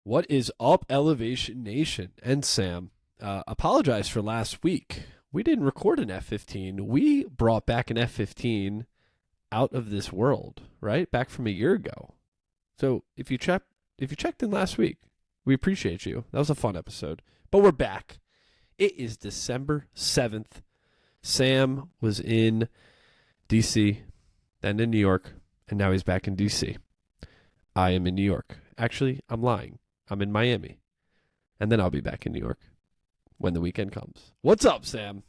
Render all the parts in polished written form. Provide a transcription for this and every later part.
What is up, Elevation Nation? And Sam, apologize for last week. We didn't record an F-15. We brought back an F-15 out of this world, right? Back from a year ago. So if you checked in last week, we appreciate you. That was a fun episode. But we're back. It is December 7th. Sam was in D.C., then in New York, and now he's back in D.C. I am in New York. Actually, I'm lying. I'm in Miami. And then I'll be back in New York when the weekend comes. What's up, Sam?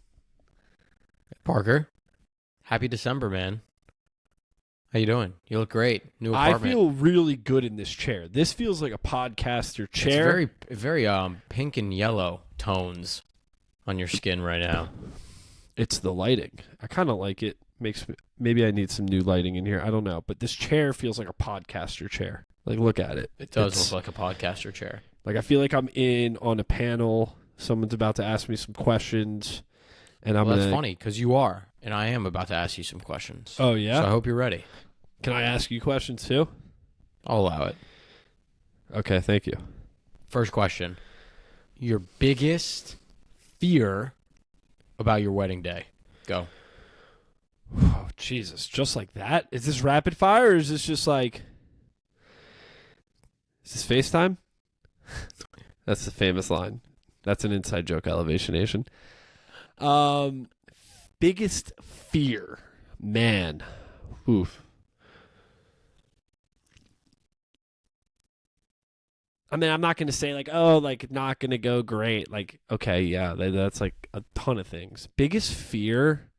Parker, happy December, man. How you doing? You look great. New apartment. I feel really good in this chair. This feels like a podcaster chair. It's very pink and yellow tones on your skin right now. It's the lighting. I kind of like it. Maybe I need some new lighting in here. I don't know. But this chair feels like a podcaster chair. Like, look at it. It does look like a podcaster chair. Like, I feel like I'm on a panel. Someone's about to ask me some questions. And That's funny, because you are. And I am about to ask you some questions. Oh, yeah? So I hope you're ready. Can I ask you questions, too? I'll allow it. Okay, thank you. First question. Your biggest fear about your wedding day. Go. Oh, Jesus. Just like that? Is this rapid fire, or is this just like... Is this FaceTime? That's the famous line. That's an inside joke, Elevation Nation. Biggest fear. Man. Oof. I mean, I'm not going to say like, oh, like not going to go great. Like, okay, yeah, that's like a ton of things. Biggest fear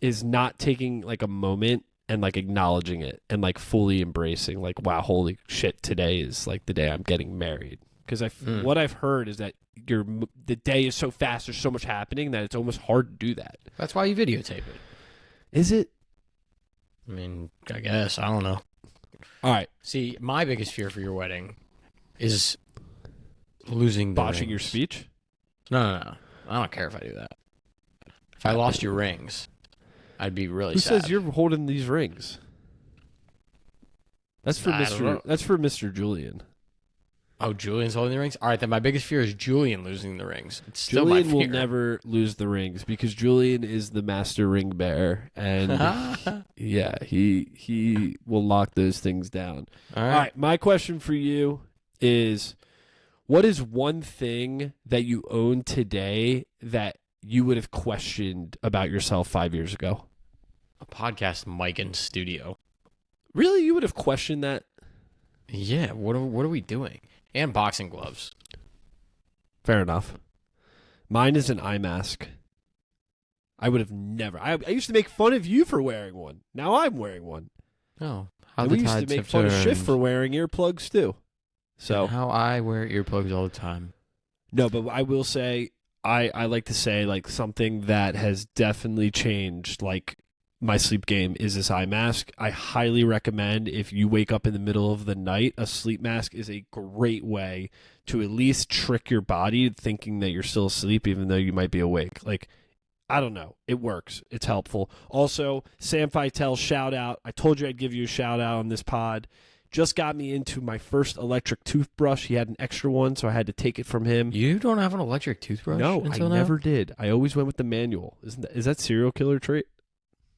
is not taking like a moment and like acknowledging it and like fully embracing like, wow, holy shit, today is like the day I'm getting married. Because what I've heard is that the day is so fast, there's so much happening that it's almost hard to do that. That's why you videotape it. Is it? I mean, I guess. I don't know. All right. See, my biggest fear for your wedding is losing the Botching rings. your speech? No. I don't care if I do that. If I lost your rings, I'd be really Who sad. says you're holding these rings? That's for Mr. Julian. Oh, Julian's holding the rings? All right, then my biggest fear is Julian losing the rings. It's still Julian my will fear. never lose the rings because Julian is the master ring bearer, and yeah, he will lock those things down. All All right. right, my question for you is, what is one thing that you own today that you would have questioned about yourself 5 years ago? A podcast mic in studio. Really? You would have questioned that? Yeah, what are we doing? And boxing gloves. Fair enough. Mine is an eye mask. I would have never. I used to make fun of you for wearing one. Now I'm wearing one. Oh, And we used to make fun of Schiff for wearing earplugs too. So and how I wear earplugs all the time. no, but I will say I like to say like something that has definitely changed like my sleep game is this eye mask. I highly recommend if you wake up in the middle of the night, a sleep mask is a great way to at least trick your body thinking that you're still asleep even though you might be awake. Like, I don't know. It works. It's helpful. Also, Sam Fitel, shout out. I told you I'd give you a shout out on this pod. Just got me into my first electric toothbrush. He had an extra one, so I had to take it from him. You don't have an electric toothbrush? No, I until now? never did. I always went with the manual. Is that serial killer trait?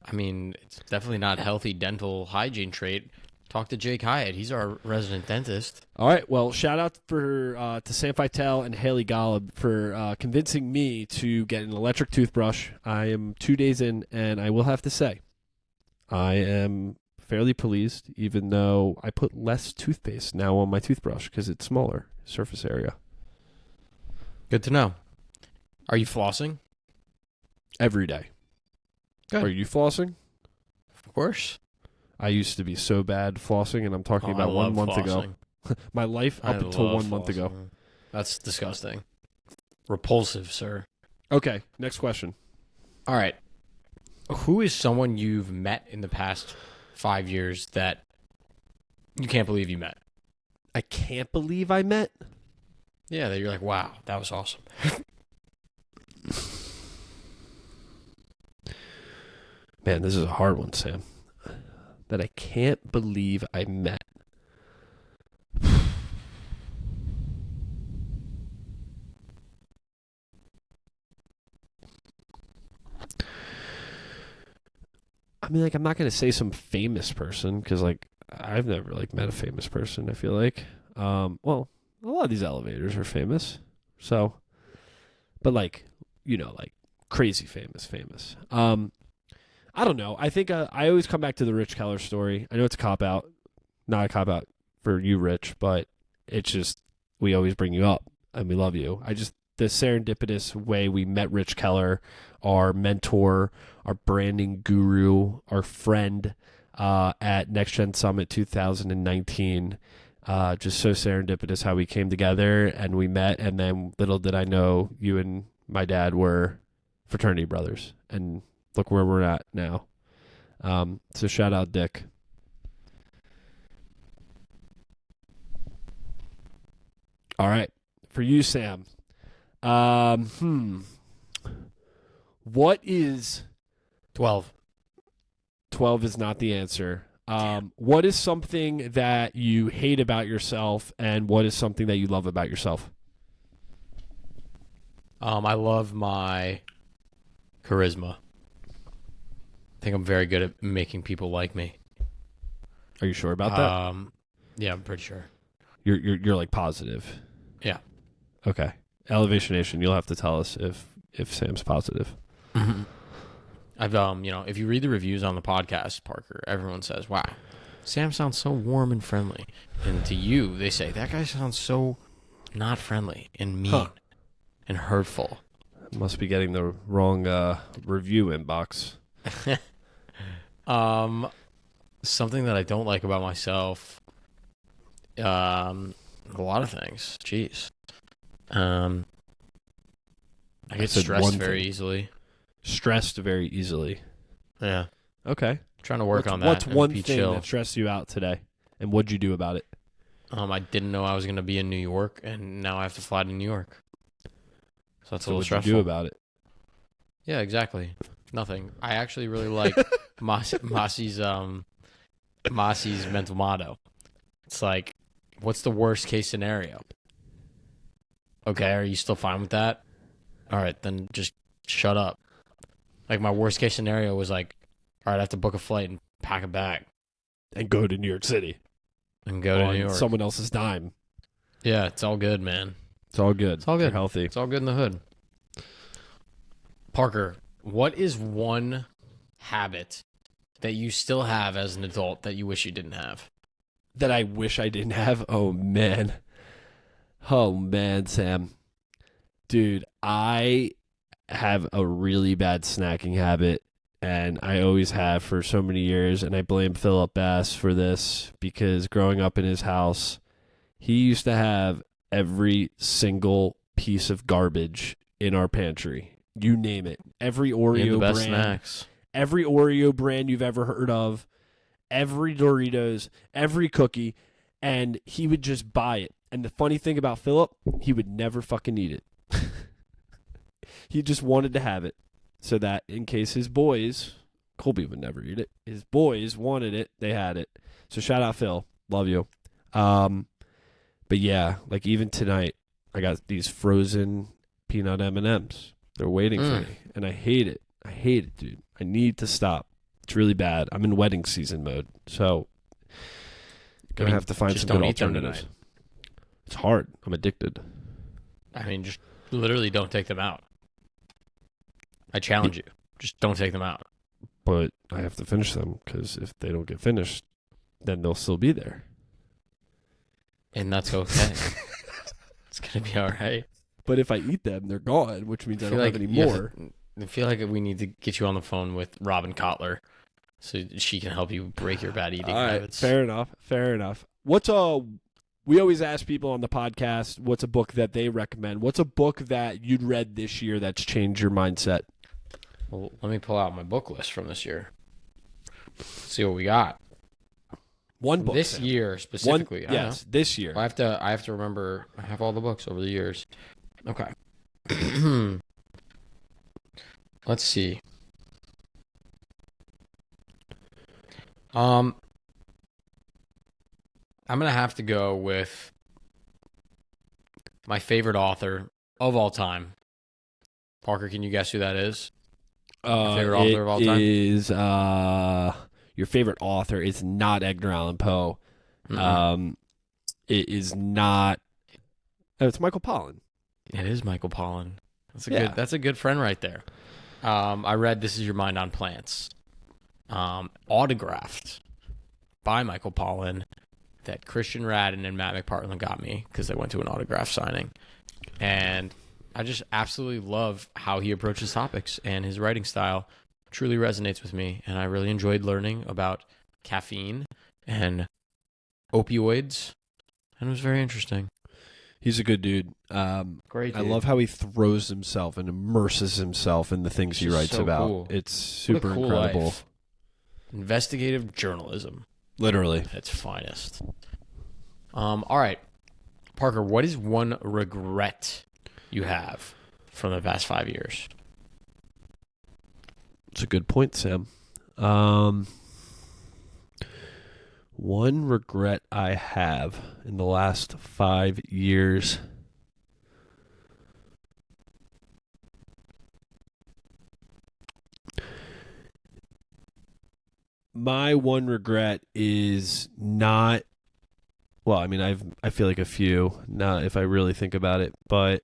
I mean, it's definitely not a healthy dental hygiene trait. Talk to Jake Hyatt. He's our resident dentist. All right. Well, shout out to Sam Fitel and Haley Golub for convincing me to get an electric toothbrush. I am 2 days in, and I will have to say, I am fairly pleased, even though I put less toothpaste now on my toothbrush because it's smaller surface area. Good to know. Are you flossing? Every day. Good. Are you flossing? Of course. I used to be so bad flossing, and I'm talking about I 1 love month ago. flossing. My life up I until love 1 month ago. flossing. That's disgusting. Repulsive, sir. Okay, next question. All right. Who is someone you've met in the past 5 years that you can't believe you met? I can't believe I met. Yeah, that you're like, wow, that was awesome. Man, this is a hard one, Sam. That I can't believe I met. mean, like, I'm not gonna say some famous person because, like, I've never like met a famous person. I feel like, well, a lot of these elevators are famous, so, but like, like crazy famous. I don't know. I think I always come back to the Rich Keller story. I know it's a cop out, not a cop out for you, Rich, but it's just we always bring you up and we love you. The serendipitous way we met Rich Keller, our mentor, our branding guru, our friend at Next Gen Summit 2019. Just so serendipitous how we came together and we met, and then little did I know you and my dad were fraternity brothers, and look where we're at now. So shout out Dick. All right, for you, Sam. What is 12. 12 is not the answer. What is something that you hate about yourself, and what is something that you love about yourself? I love my charisma. I think I'm very good at making people like me. Are you sure about that? Yeah, I'm pretty sure. You're like positive. Yeah. Okay. Elevation Nation, you'll have to tell us if Sam's positive. Mm-hmm. I've if you read the reviews on the podcast, Parker, everyone says, "Wow, Sam sounds so warm and friendly," and to you, they say that guy sounds so not friendly and mean and hurtful. Must be getting the wrong review inbox. Something that I don't like about myself, a lot of things. Jeez. I get stressed very easily. Stressed very easily. Yeah. Okay. Trying to work on that. What's one thing chill. that stressed you out today, and what'd you do about it? I didn't know I was going to be in New York, and now I have to fly to New York. So that's a little stressful. What'd you do about it? Yeah, exactly. Nothing. I actually really like Mossie's mental motto. It's like, what's the worst case scenario? Okay, are you still fine with that? All right, then just shut up. Like, my worst case scenario was like, all right, I have to book a flight and pack a bag. And go to New York City. And go to New York. Someone else's dime. Yeah, it's all good, man. It's all good. It's all good. You're healthy. It's all good in the hood. Parker, what is one habit that you still have as an adult that you wish you didn't have? That I wish I didn't have? Oh, man. Oh, man, Sam. Dude, I have a really bad snacking habit, and I always have for so many years, and I blame Philip Bass for this because growing up in his house, he used to have every single piece of garbage in our pantry. You name it. Every Oreo brand. Snacks. Every Oreo brand you've ever heard of, every Doritos, every cookie, and he would just buy it. And the funny thing about Philip, he would never fucking eat it. He just wanted to have it so that in case his boys, Colby would never eat it, his boys wanted it, they had it. So shout out Phil. Love you. But yeah, like even tonight, I got these frozen peanut M&Ms. They're waiting for me, and I hate it. I hate it, dude. I need to stop. It's really bad. I'm in wedding season mode, so gonna have to find some good alternatives. It's hard. I'm addicted. I mean, just literally don't take them out. I challenge you. Just don't take them out. But I have to finish them because if they don't get finished, then they'll still be there. And that's okay. It's going to be all right. But if I eat them, they're gone, which means I don't have any more. I feel like we need to get you on the phone with Robin Kotler so she can help you break your bad eating habits. Fair enough. We always ask people on the podcast, what's a book that they recommend? What's a book that you'd read this year that's changed your mindset? Well, let me pull out my book list from this year. See what we got. One book this year specifically. Yes, this year. I have to remember. I have all the books over the years. Okay. Let's see. I'm gonna have to go with my favorite author of all time. Parker, can you guess who that is? Your favorite author of all time? Is your favorite author is not Edgar Allan Poe. Mm-mm. It is not. Oh, it's Michael Pollan. It is Michael Pollan. Yeah. That's a good friend right there. I read This Is Your Mind on Plants, autographed by Michael Pollan, that Christian Radin and Matt McPartland got me because they went to an autograph signing. And I just absolutely love how he approaches topics, and his writing style truly resonates with me. And I really enjoyed learning about caffeine and opioids, and it was very interesting. He's a good dude. Great I dude. love how he throws himself and immerses himself in the things he It's writes so about. cool. It's What a super cool incredible. life. Investigative journalism Literally. at its finest. All right, Parker, what is one regret you have from the past 5 years? It's a good point, Sam. One regret I have in the last 5 years. My one regret is not. Well, I mean, I feel like a few. Not if I really think about it, but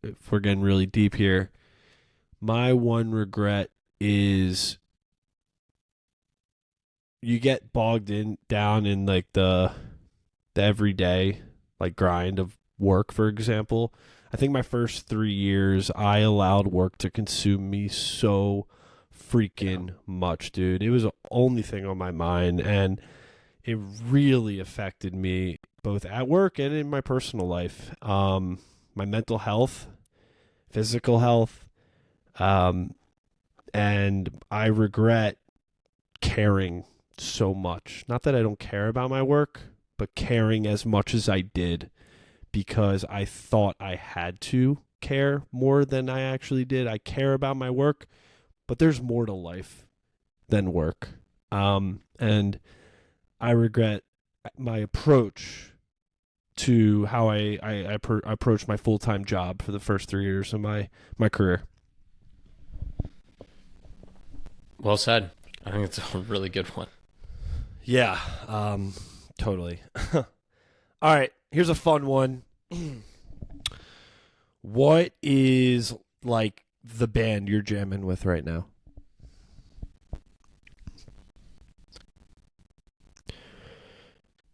if we're getting really deep here, my one regret is you get bogged down in like the everyday like grind of work, for example. I think my first 3 years I allowed work to consume me so freaking much, dude. It was the only thing on my mind, and it really affected me both at work and in my personal life. My mental health, physical health, and I regret caring so much. Not that I don't care about my work, but caring as much as I did because I thought I had to care more than I actually did. I care about my work, but there's more to life than work. And I regret my approach to how I approached my full-time job for the first 3 years of my career. Well said. I think it's a really good one. Yeah, totally. All right, here's a fun one. What is like the band you're jamming with right now?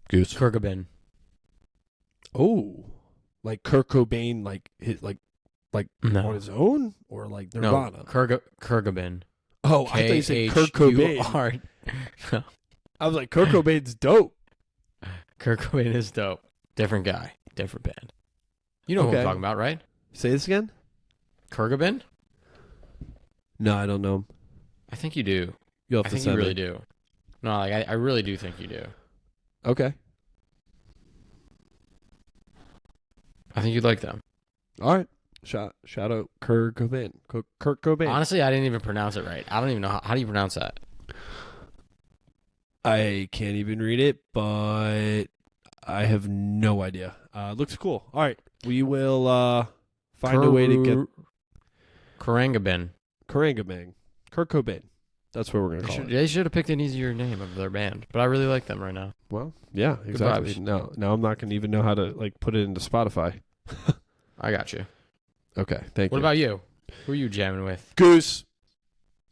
Goose. Kurt Cobain. Oh, like Kurt Cobain, like on No. his own, or like No. Nirvana? Kurt Cobain. Oh, I thought you said Kurt Cobain. K-H-U-R. No. I was like, Kurt Cobain's dope. Kurt Cobain is dope. Different guy. Different band. You know who Okay. I'm talking about, right? Say this again? Kurt Cobain? No, I don't know him. I think you do. You'll have I to think you send really me. do. No, like I really do think you do. Okay. I think you'd like them. All right. Shout out Kurt Cobain. Kurt Cobain. Honestly, I didn't even pronounce it right. I don't even know how do you pronounce that? I can't even read it, but I have no idea. Looks cool. All right. We will find a way to get Karangabin. Karangabang. Kurt Cobain. That's what we're going to call it. They should have picked an easier name of their band, but I really like them right now. Well, yeah, exactly. vibes. Now I'm not going to even know how to like put it into Spotify. I got you. Okay, thank What you. about you? Who are you jamming with? Goose?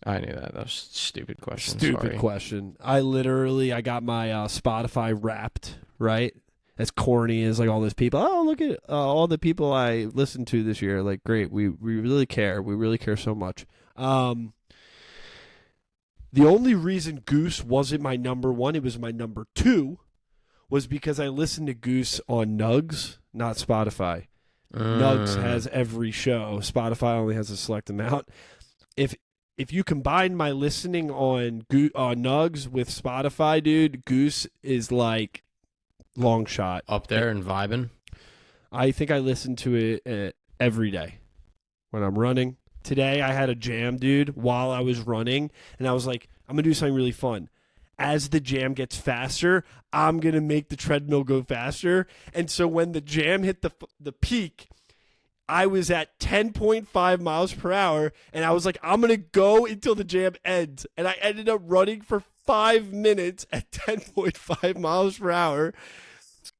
I knew that. That was a stupid question. Stupid Sorry. question. I got my Spotify Wrapped, right? As corny as like all those people. Oh, look at all the people I listened to this year. Like, great. We really care. We really care so much. The only reason Goose wasn't my number one, it was my number two, was because I listened to Goose on Nugs, not Spotify. Nugs has every show. Spotify only has a select amount. If you combine my listening on Nugs with Spotify, dude, Goose is like long shot. Up there and vibing. I think I listen to it every day when I'm running. Today I had a jam, dude, while I was running, and I was like, I'm going to do something really fun. As the jam gets faster, I'm going to make the treadmill go faster. And so when the jam hit the peak, I was at 10.5 miles per hour, and I was like, I'm going to go until the jam ends. And I ended up running for 5 minutes at 10.5 miles per hour.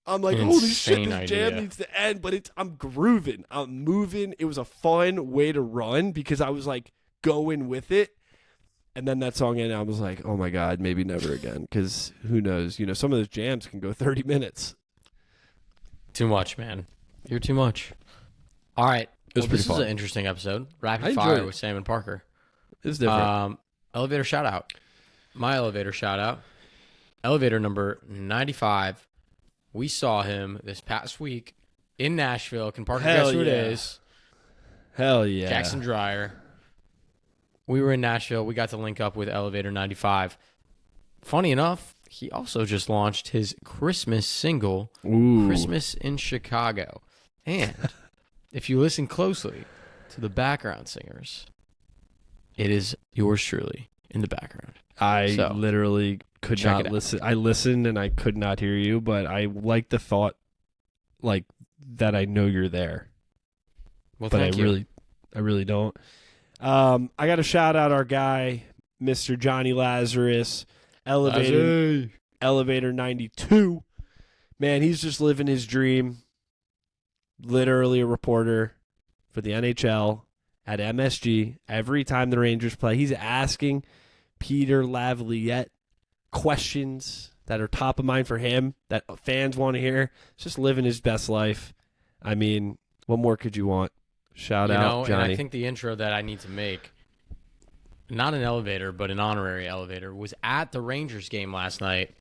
I'm like, holy shit, this jam needs to end, but I'm grooving. I'm moving. It was a fun way to run because I was like going with it. And then that song ended, I was like, oh my God, maybe never again. Because who knows? You know, some of those jams can go 30 minutes. Too much, man. You're too much. All right. This fun. is an interesting episode. Rapid fire with Sam and Parker. It's different. Elevator shout out. My elevator shout out. Elevator number 95. We saw him this past week in Nashville. Can Parker guess who it is? Hell yeah. Jackson Dreyer. We were in Nashville. We got to link up with Elevator 95. Funny enough, he also just launched his Christmas single, Christmas in Chicago. And if you listen closely to the background singers, it is yours truly in the background. I literally could not listen. I listened and I could not hear you, but I like the thought like that I know you're there. Well, but thank you. I really don't. I got to shout out our guy, Mr. Johnny Lazarus, Elevator 92. Man, he's just living his dream. Literally a reporter for the NHL at MSG. Every time the Rangers play, he's asking Peter Laviolette questions that are top of mind for him, that fans want to hear. He's just living his best life. I mean, what more could you want? Shout out, Johnny. And I think the intro that I need to make, not an elevator, but an honorary elevator, was at the Rangers game last night.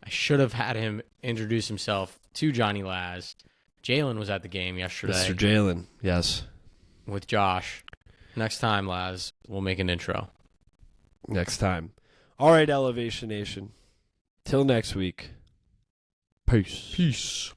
I should have had him introduce himself to Johnny Laz. Jalen was at the game yesterday. Mr. Jalen, yes. With Josh. Next time, Laz, we'll make an intro. Next time. All right, Elevation Nation. Till next week. Peace.